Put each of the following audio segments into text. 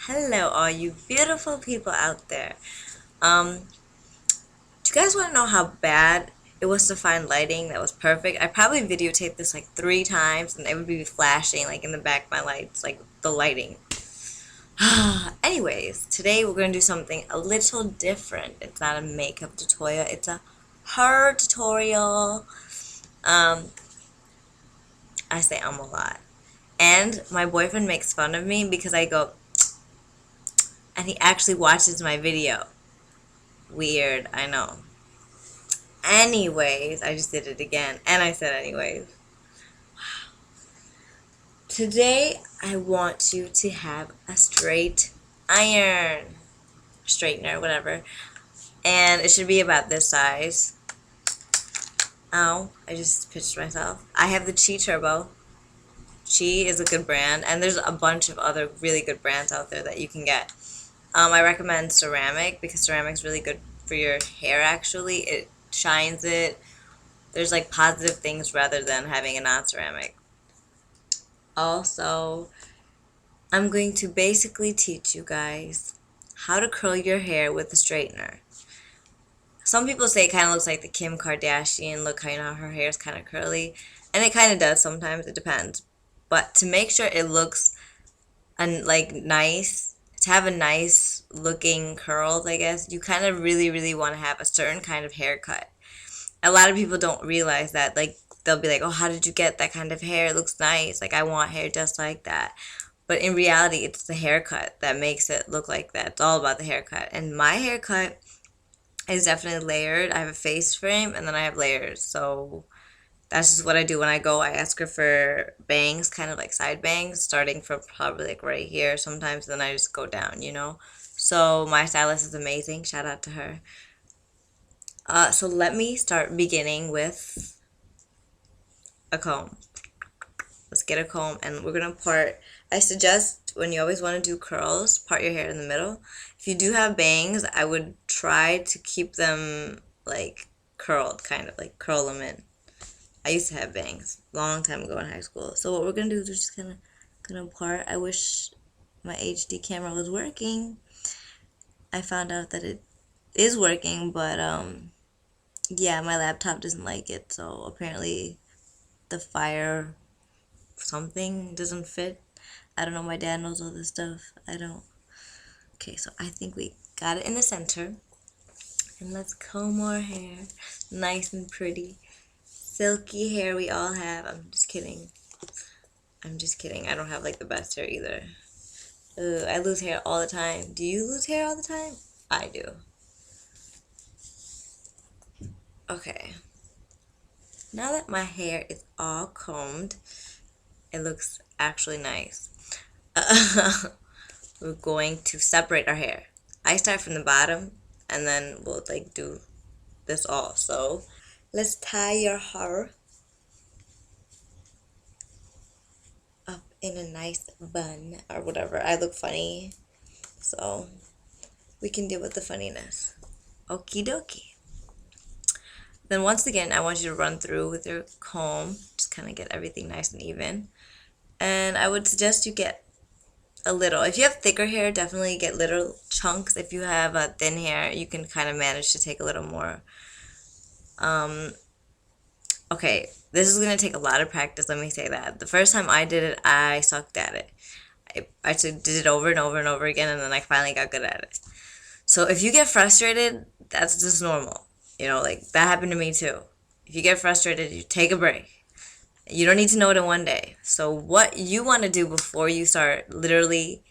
Hello, all you beautiful people out there. Do you guys want to know how bad it was to find lighting that was perfect? I probably videotaped this like 3 times and it would be flashing like in the back of my lights, like the lighting. Anyways, today we're going to do something a little different. It's not a makeup tutorial, it's a hair tutorial. Um, I say a lot. And my boyfriend makes fun of me because I go, and he actually watches my video. Weird, I know. Anyways, I just did it again. And I said anyways. Today, I want you to have a straight iron. Straightener, whatever. And it should be about this size. Ow, I just pitched myself. I have the Chi Turbo. Chi is a good brand. And there's a bunch of other really good brands out there that you can get. I recommend ceramic because ceramic's really good for your hair actually. It shines it. There's like positive things rather than having a non-ceramic. Also, I'm going to basically teach you guys how to curl your hair with a straightener. Some people say it kind of looks like the Kim Kardashian look, how you know her hair is kind of curly, and it kind of does sometimes, it depends. But to make sure it looks like nice, to have a nice looking curls, I guess, you kind of really want to have a certain kind of haircut. A lot of people don't realize that, like, they'll be like, oh, how did you get that kind of hair? It looks nice. Like, I want hair just like that. But in reality, it's the haircut that makes it look like that. It's all about the haircut. And my haircut is definitely layered. I have a face frame and then I have layers. So that's just what I do when I go. I ask her for bangs, kind of like side bangs, starting from probably like right here sometimes. Then I just go down, you know. So my stylist is amazing. Shout out to her. So let me start beginning with a comb. Let's get a comb and we're gonna part. I suggest when you always want to do curls, part your hair in the middle. If you do have bangs, I would try to keep them like curled, kind of like curl them in. I used to have bangs long time ago in high school. So what we're gonna do is we're just gonna part. I wish my HD camera was working. I found out that it is working, but yeah, my laptop doesn't like it. So apparently the fire something doesn't fit. I don't know. My dad knows all this stuff. I don't. Okay, so I think we got it in the center. And let's comb our hair. Nice and pretty. Silky hair we all have. I'm just kidding. I'm just kidding. I don't have like the best hair either. Ugh, I lose hair all the time. Do you lose hair all the time? I do. Okay. Now that my hair is all combed, it looks actually nice. We're going to separate our hair. I start from the bottom and then we'll like do this all. So let's tie your hair up in a nice bun or whatever. I look funny, so we can deal with the funniness. Okie dokie. Then once again, I want you to run through with your comb, just kind of get everything nice and even. And I would suggest you get a little. If you have thicker hair, definitely get little chunks. If you have thin hair, you can kind of manage to take a little more. Okay, this is going to take a lot of practice, let me say that. The first time I did it, I sucked at it. I did it over and over and over again, and then I finally got good at it. So if you get frustrated, that's just normal. You know, like, that happened to me too. If you get frustrated, you take a break. You don't need to know it in one day. So what you want to do before you start literally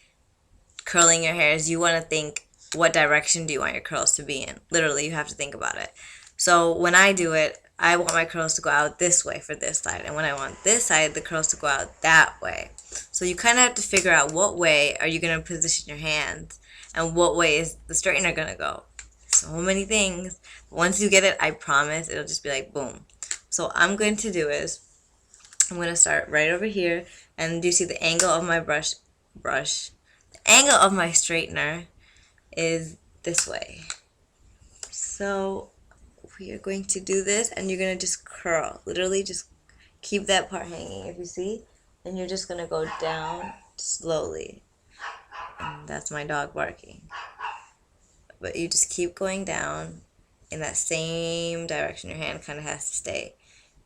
curling your hair is you want to think, what direction do you want your curls to be in? Literally, you have to think about it. So when I do it, I want my curls to go out this way for this side. And when I want this side, the curls to go out that way. So you kind of have to figure out what way are you going to position your hands and what way is the straightener going to go. So many things. Once you get it, I promise it'll just be like boom. So what I'm going to do is I'm going to start right over here. And do you see the angle of my brush? The angle of my straightener is this way. So we are going to do this and you're going to just curl. Literally just keep that part hanging if you see. And you're just going to go down slowly. And that's my dog barking. But you just keep going down in that same direction. Your hand kind of has to stay.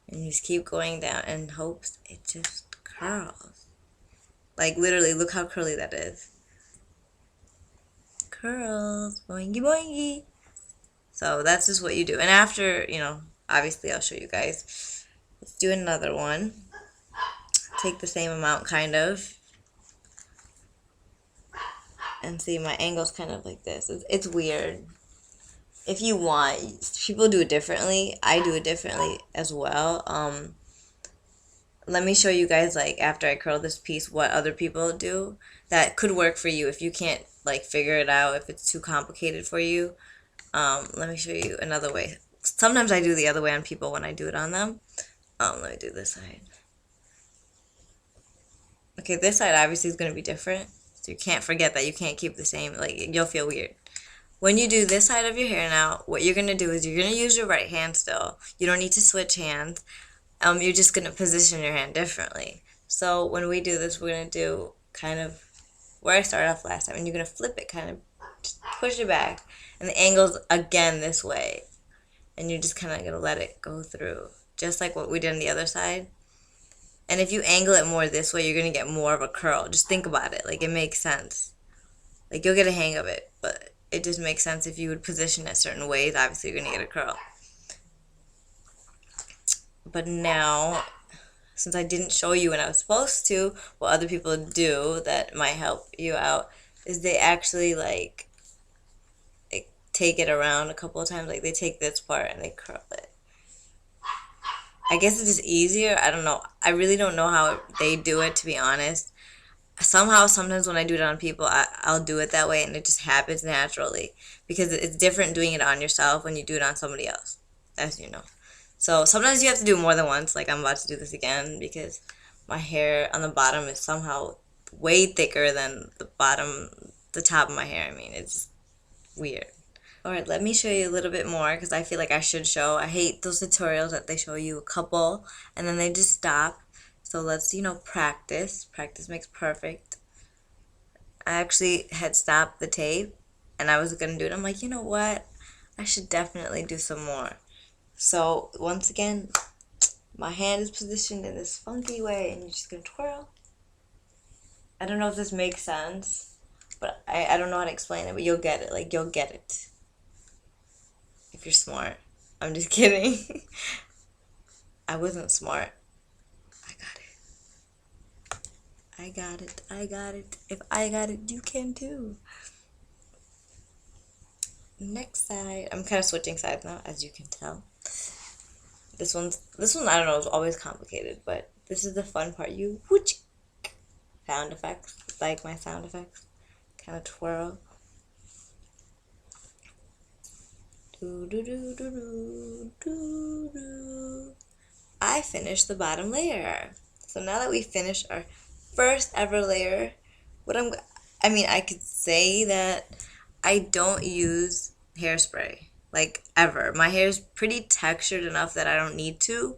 And you just keep going down in hopes it just curls. Like, literally, look how curly that is. Curls. Boingy, boingy. So that's just what you do. And after, obviously I'll show you guys. Let's do another one. Take the same amount, kind of. And see, my angle's kind of like this. It's weird. If you want, people do it differently. I do it differently as well. Let me show you guys, like, after I curl this piece, what other people do that could work for you if you can't, like, figure it out, if it's too complicated for you. Let me show you another way. Sometimes I do the other way on people when I do it on them. Let me do this side. Okay, this side obviously is going to be different. So you can't forget that you can't keep the same, like, you'll feel weird. When you do this side of your hair now, what you're going to do is you're going to use your right hand still. You don't need to switch hands. You're just going to position your hand differently. So when we do this, we're going to do kind of where I started off last time. And you're going to flip it, kind of just push it back. And the angle's again this way. And you're just kind of going to let it go through. Just like what we did on the other side. And if you angle it more this way, you're going to get more of a curl. Just think about it. Like, it makes sense. Like, you'll get a hang of it. But it just makes sense if you would position it certain ways. Obviously, you're going to get a curl. But now, since I didn't show you when I was supposed to, what other people do that might help you out is they actually, like take it around a couple of times. Like, they take this part and they curl it. I guess it's just easier. I don't know. I really don't know how they do it, to be honest. Somehow, sometimes when I do it on people, I'll do it that way, and it just happens naturally. Because it's different doing it on yourself when you do it on somebody else, as you know. So sometimes you have to do it more than once. Like, I'm about to do this again because my hair on the bottom is somehow way thicker than the top of my hair. I mean, it's weird. Alright, let me show you a little bit more because I feel like I should show. I hate those tutorials that they show you a couple and then they just stop. So let's, practice. Practice makes perfect. I actually had stopped the tape and I was going to do it. I'm like, you know what? I should definitely do some more. So once again, my hand is positioned in this funky way and you're just going to twirl. I don't know if this makes sense, but I don't know how to explain it, but you'll get it. Like, you'll get it. If you're smart. I'm just kidding. I wasn't smart. I got it. I got it. If I got it, you can too. Next side. I'm kind of switching sides now, as you can tell. This one, I don't know, is always complicated, but this is the fun part. Sound effects. Like my sound effects. Kind of twirl. I finished the bottom layer. So now that we finished our first ever layer, I could say that I don't use hairspray, like, ever. My hair is pretty textured enough that I don't need to.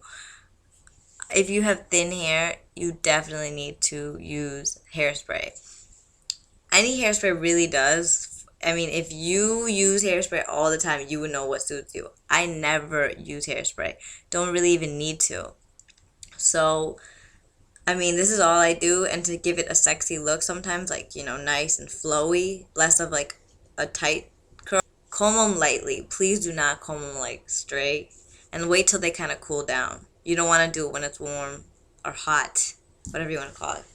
If you have thin hair, you definitely need to use hairspray. Any hairspray really does. I mean, if you use hairspray all the time, you would know what suits you. I never use hairspray. Don't really even need to. So, this is all I do, and to give it a sexy look sometimes, like, nice and flowy, less of, like, a tight curl. Comb them lightly. Please do not comb them, like, straight, and wait till they kind of cool down. You don't want to do it when it's warm or hot, whatever you want to call it.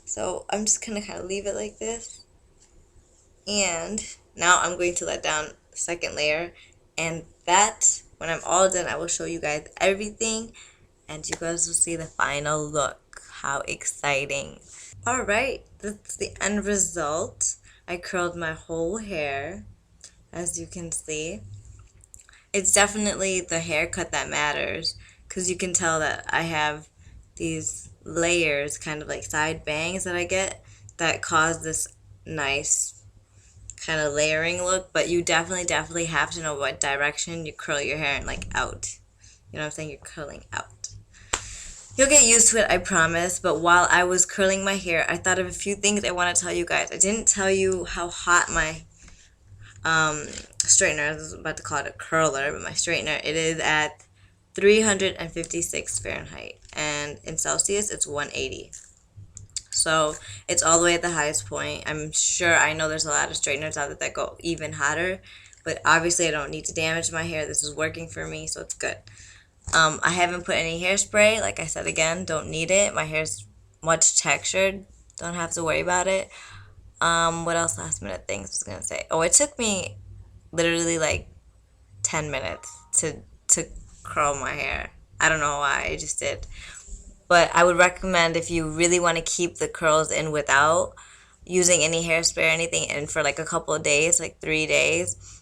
So, I'm just going to kind of leave it like this. And now I'm going to let down the second layer. And that, when I'm all done, I will show you guys everything. And you guys will see the final look. How exciting. Alright, that's the end result. I curled my whole hair, as you can see. It's definitely the haircut that matters. Because you can tell that I have these layers, kind of like side bangs that I get, that cause this nice kind of layering look, but you definitely have to know what direction you curl your hair and, like, out. You know what I'm saying? You're curling out. You'll get used to it, I promise. But while I was curling my hair, I thought of a few things I want to tell you guys. I didn't tell you how hot my straightener, I was about to call it a curler, but my straightener, it is at 356 Fahrenheit. And in Celsius, it's 180. So it's all the way at the highest point. I'm sure I know there's a lot of straighteners out there that go even hotter, but obviously I don't need to damage my hair. This is working for me, so it's good. I haven't put any hairspray. Like I said again, don't need it. My hair's much textured. Don't have to worry about it. What else last minute things I was gonna say? Oh, it took me literally like 10 minutes to curl my hair. I don't know why, I just did. But I would recommend if you really want to keep the curls in without using any hairspray or anything in for like a couple of days, like 3 days,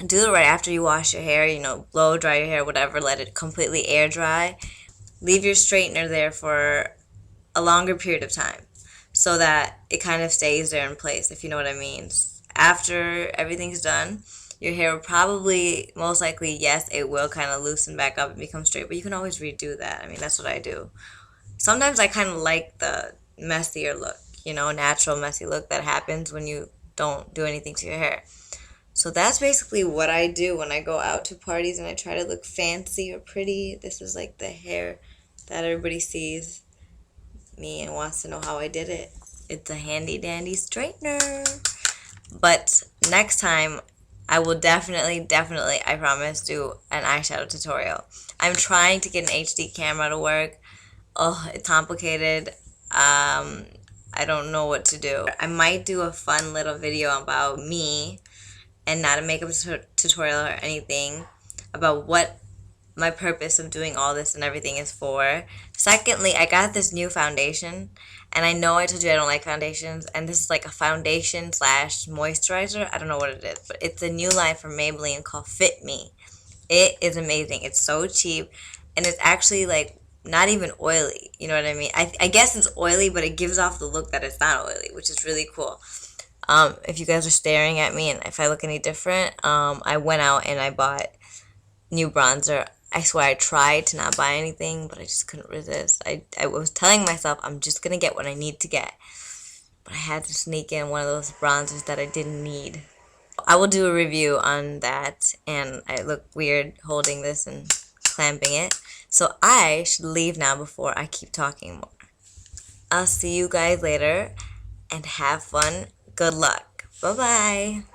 do it right after you wash your hair, blow dry your hair, whatever, let it completely air dry. Leave your straightener there for a longer period of time so that it kind of stays there in place, if you know what I mean. After everything's done, your hair will probably, most likely, yes, it will kind of loosen back up and become straight, but you can always redo that. I mean, that's what I do. Sometimes I kind of like the messier look, natural messy look that happens when you don't do anything to your hair. So that's basically what I do when I go out to parties and I try to look fancy or pretty. This is like the hair that everybody sees me and wants to know how I did it. It's a handy dandy straightener. But next time, I will definitely, I promise, do an eyeshadow tutorial. I'm trying to get an HD camera to work. Oh, it's complicated. I don't know what to do. I might do a fun little video about me and not a makeup tutorial or anything, about what my purpose of doing all this and everything is for. Secondly, I got this new foundation, and I know I told you I don't like foundations, and this is like a foundation slash moisturizer. I don't know what it is, but it's a new line from Maybelline called Fit Me. It is amazing. It's so cheap, and it's actually like not even oily. You know what I mean? I guess it's oily, but it gives off the look that it's not oily, which is really cool. If you guys are staring at me and if I look any different, I went out and I bought new bronzer. I swear I tried to not buy anything, but I just couldn't resist. I was telling myself I'm just going to get what I need to get. But I had to sneak in one of those bronzers that I didn't need. I will do a review on that, and I look weird holding this and clamping it. So I should leave now before I keep talking more. I'll see you guys later, and have fun. Good luck. Bye-bye.